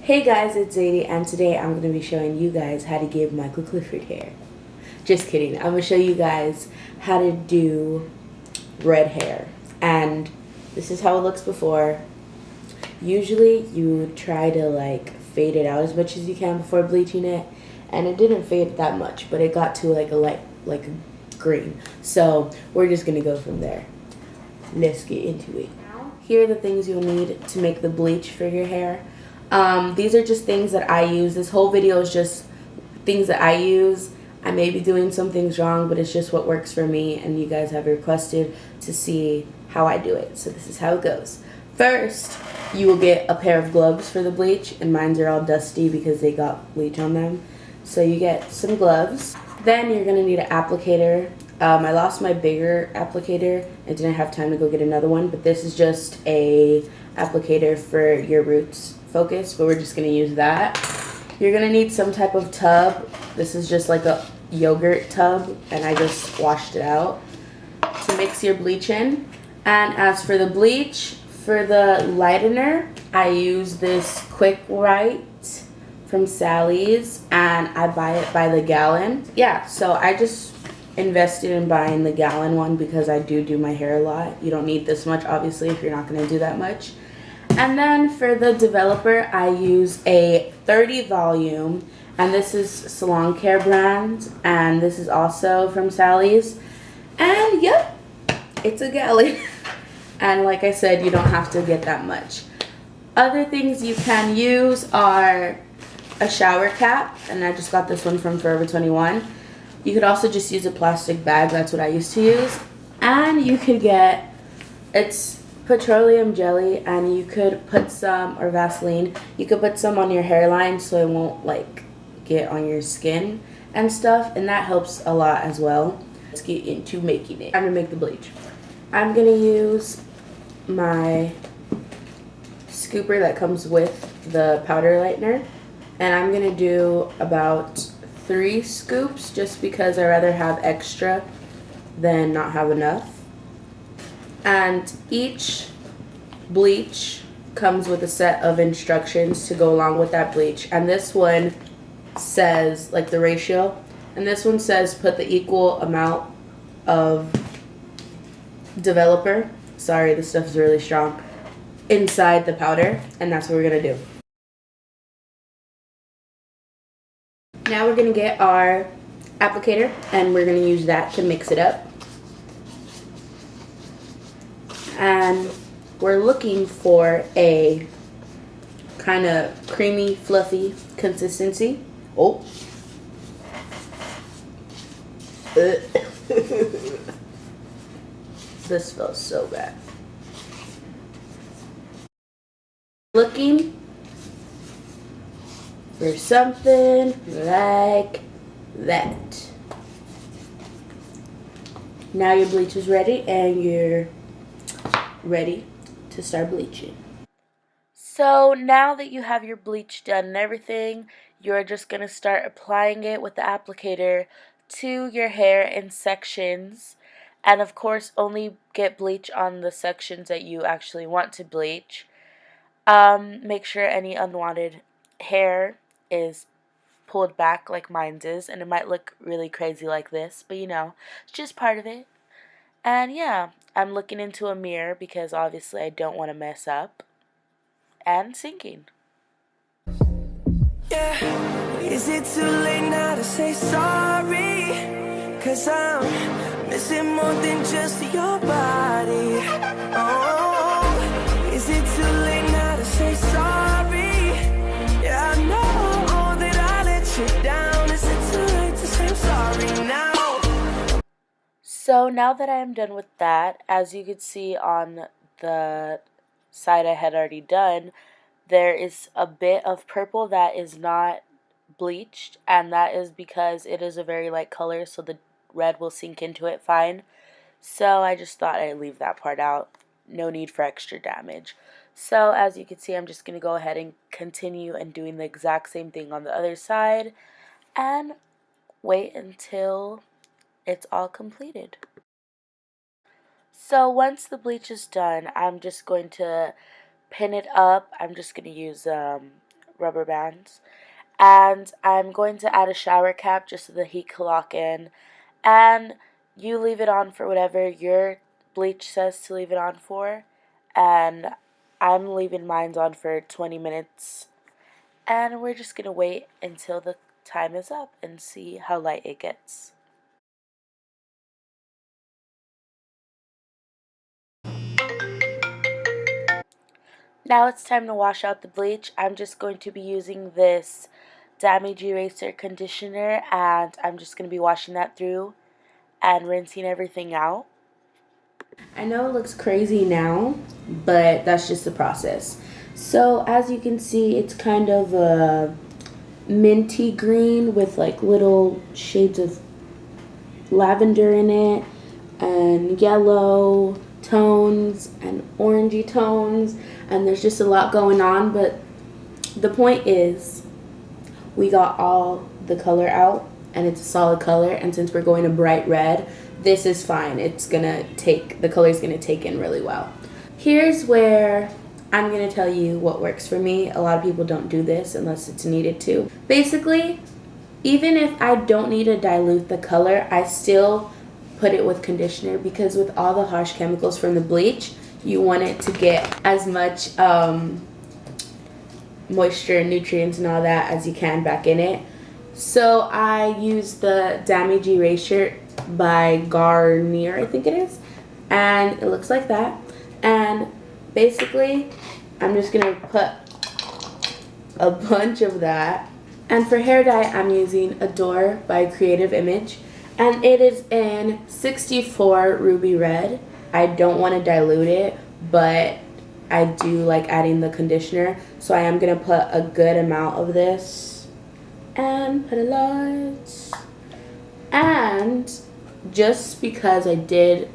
Hey guys, it's Zadie, and today I'm going to be showing you guys how to give Michael Clifford hair. Just kidding. I'm going to show you guys how to do red hair. And this is how it looks before. Usually you try to fade it out as much as you can before bleaching it. And it didn't fade that much, but it got to like a light, like a green. So we're just going to go from there. Let's get into it. Here are the things you'll need to make the bleach for your hair. These are just things that I use. This whole video is just things that I use. I may be doing some things wrong, but it's just what works for me, and you guys have requested to see how I do it. So this is how it goes. First, you will get a pair of gloves for the bleach, and mine are all dusty because they got bleach on them. So you get some gloves. Then you're going to need an applicator. I lost my bigger applicator. I didn't have time to go get another one, but this is just a applicator for your roots focus, but we're just going to use that. You're going to need some type of tub. This is just like a yogurt tub, and I just washed it out to mix your bleach in. And as for the bleach, for the lightener, I use this Quick Right from Sally's, and I buy it by the gallon. Yeah, so I just invested in buying the gallon one because I do my hair a lot. You don't need this much, obviously, if you're not going to do that much. And then for the developer, I use a 30 volume, and this is Salon Care brand, and this is also from Sally's. And yep, it's a gallon. And like I said, you don't have to get that much. Other things you can use are a shower cap, and I just got this one from Forever 21. You could also just use a plastic bag. That's what I used to use. And you could get, it's petroleum jelly, and you could put some, or Vaseline, you could put some on your hairline so it won't get on your skin and stuff, and that helps a lot as well. Let's get into making it. I'm gonna make the bleach. I'm gonna use my scooper that comes with the powder lightener, and I'm gonna do about 3 scoops just because I rather have extra than not have enough. And each bleach comes with a set of instructions to go along with that bleach, and this one says the ratio, and this one says put the equal amount of developer, sorry this stuff is really strong, inside the powder, and that's what we're gonna do. Now we're going to get our applicator, and we're going to use that to mix it up. And we're looking for a kind of creamy, fluffy consistency. Oh. This smells so bad. Looking for something like that. Now your bleach is ready, and you're ready to start bleaching. So now that you have your bleach done and everything, you're just going to start applying it with the applicator to your hair in sections. And of course, only get bleach on the sections that you actually want to bleach. Make sure any unwanted hair is pulled back like mine's is, and it might look really crazy like this, but you know, it's just part of it. And yeah, I'm looking into a mirror because obviously I don't want to mess up. And sinking. Yeah, is it too late now to say sorry? 'Cause I'm missing more than just your body. Oh, is it too late now to say sorry? Yeah, I know that I let you down. Is it too late to say I'm sorry now? So now that I am done with that, as you could see on the side I had already done, there is a bit of purple that is not bleached, and that is because it is a very light color, so the red will sink into it fine. So I just thought I'd leave that part out. No need for extra damage. So as you can see, I'm just going to go ahead and continue and doing the exact same thing on the other side and wait until it's all completed. So once the bleach is done, I'm just going to pin it up. I'm just going to use rubber bands. And I'm going to add a shower cap just so the heat can lock in. And you leave it on for whatever your bleach says to leave it on for. And I'm leaving mine on for 20 minutes. And we're just going to wait until the time is up and see how light it gets. Now it's time to wash out the bleach. I'm just going to be using this damage eraser conditioner, and I'm just going to be washing that through and rinsing everything out. I know it looks crazy now, but that's just the process. So as you can see, it's kind of a minty green with like little shades of lavender in it, and yellow tones and orangey tones, and there's just a lot going on. But the point is, we got all the color out, and it's a solid color, and since we're going a bright red, this is fine. It's gonna take, the color's gonna take in really well. Here's where I'm gonna tell you what works for me. A lot of people don't do this unless it's needed to. Basically, even if I don't need to dilute the color, I still put it with conditioner, because with all the harsh chemicals from the bleach, you want it to get as much moisture and nutrients and all that as you can back in it. So I use the Damage Eraser by Garnier, I think it is, and it looks like that. And basically, I'm just gonna put a bunch of that. And for hair dye, I'm using Adore by Creative Image, and it is in 64 Ruby Red. I don't want to dilute it, but I do like adding the conditioner, so I am gonna put a good amount of this and put a lot. And just because I did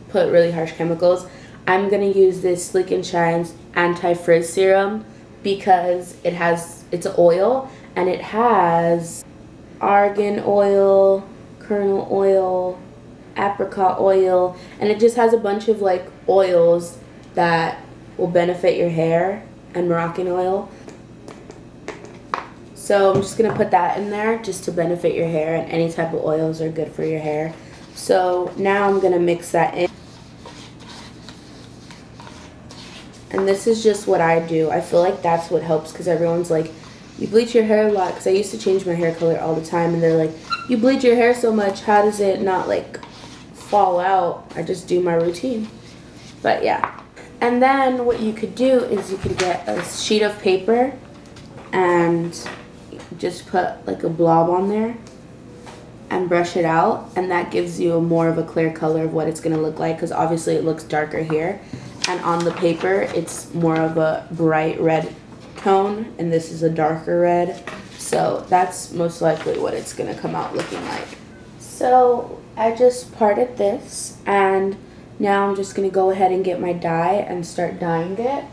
put really harsh chemicals, I'm gonna use this Sleek and Shine's anti-frizz serum, because it's an oil, and it has argan oil, kernel oil, apricot oil, and it just has a bunch of like oils that will benefit your hair, and Moroccan oil. So I'm just gonna put that in there just to benefit your hair, and any type of oils are good for your hair. So now I'm gonna mix that in. And this is just what I do. I feel like that's what helps, because everyone's like, you bleach your hair a lot, because I used to change my hair color all the time, and they're like, you bleach your hair so much, how does it not like fall out? I just do my routine. But yeah. And then what you could do is you could get a sheet of paper and just put like a blob on there and brush it out, and that gives you more of a clear color of what it's going to look like, because obviously it looks darker here, and on the paper it's more of a bright red tone, and this is a darker red, so that's most likely what it's going to come out looking like. So I just parted this, and now I'm just going to go ahead and get my dye and start dyeing it.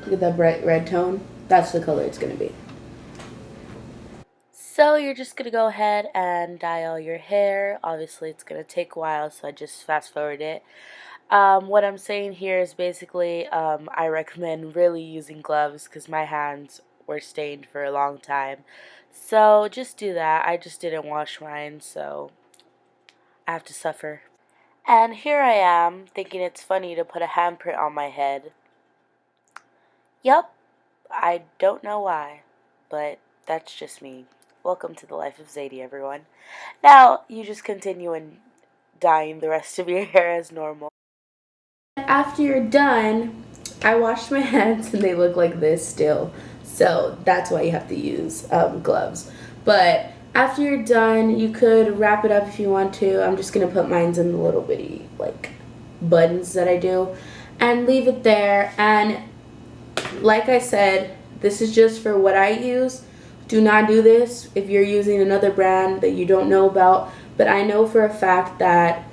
Look at that bright red tone. That's the color it's going to be. So you're just going to go ahead and dye all your hair. Obviously it's going to take a while, so I just fast forward it. What I'm saying here is basically I recommend really using gloves, because my hands were stained for a long time. So just do that. I just didn't wash mine, so I have to suffer. And here I am, thinking it's funny to put a handprint on my head. Yup, I don't know why, but that's just me. Welcome to the life of Zadie, everyone. Now, you just continue and dyeing the rest of your hair as normal. After you're done, I washed my hands and they look like this still. So that's why you have to use gloves. But after you're done, you could wrap it up if you want to. I'm just going to put mine in the little bitty like buttons that I do and leave it there. And like I said, this is just for what I use. Do not do this if you're using another brand that you don't know about. But I know for a fact that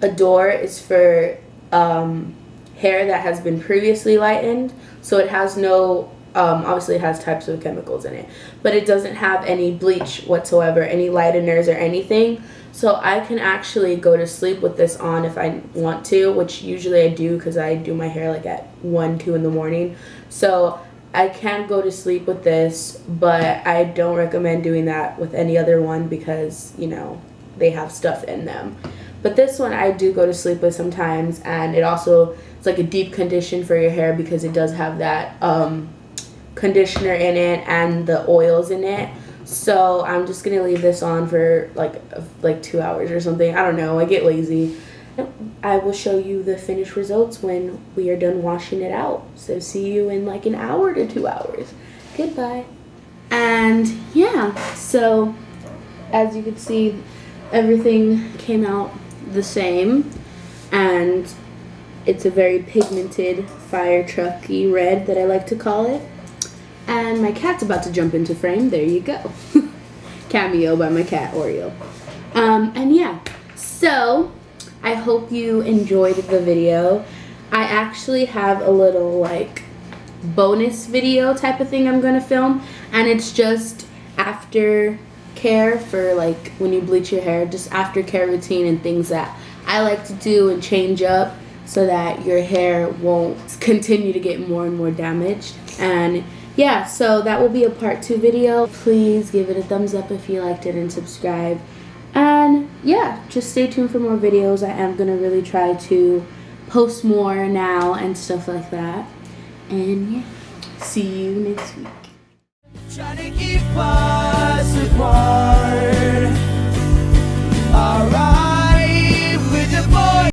Adore is for hair that has been previously lightened. So it has no, obviously it has types of chemicals in it, but it doesn't have any bleach whatsoever, any lighteners or anything. So I can actually go to sleep with this on if I want to, which usually I do because I do my hair like at 1, 2 in the morning. So I can go to sleep with this, but I don't recommend doing that with any other one because, you know, they have stuff in them. But this one I do go to sleep with sometimes, and it's like a deep condition for your hair because it does have that conditioner in it and the oils in it. So I'm just gonna leave this on for like 2 hours or something. I don't know, I get lazy. I will show you the finished results when we are done washing it out. So see you in like an hour to 2 hours. Goodbye. And yeah, so as you can see, everything came out the same, and it's a very pigmented fire trucky red that I like to call it. And my cat's about to jump into frame. There you go. Cameo by my cat Oreo. And yeah, so I hope you enjoyed the video. I actually have a little like bonus video type of thing I'm gonna film, and it's just aftercare for like when you bleach your hair, just aftercare routine and things that I like to do and change up so that your hair won't continue to get more and more damaged. And yeah, so that will be a part 2 video. Please give it a thumbs up if you liked it and subscribe. And yeah, just stay tuned for more videos. I am gonna really try to post more now and stuff like that. And yeah, see you next week. Trying to keep us apart.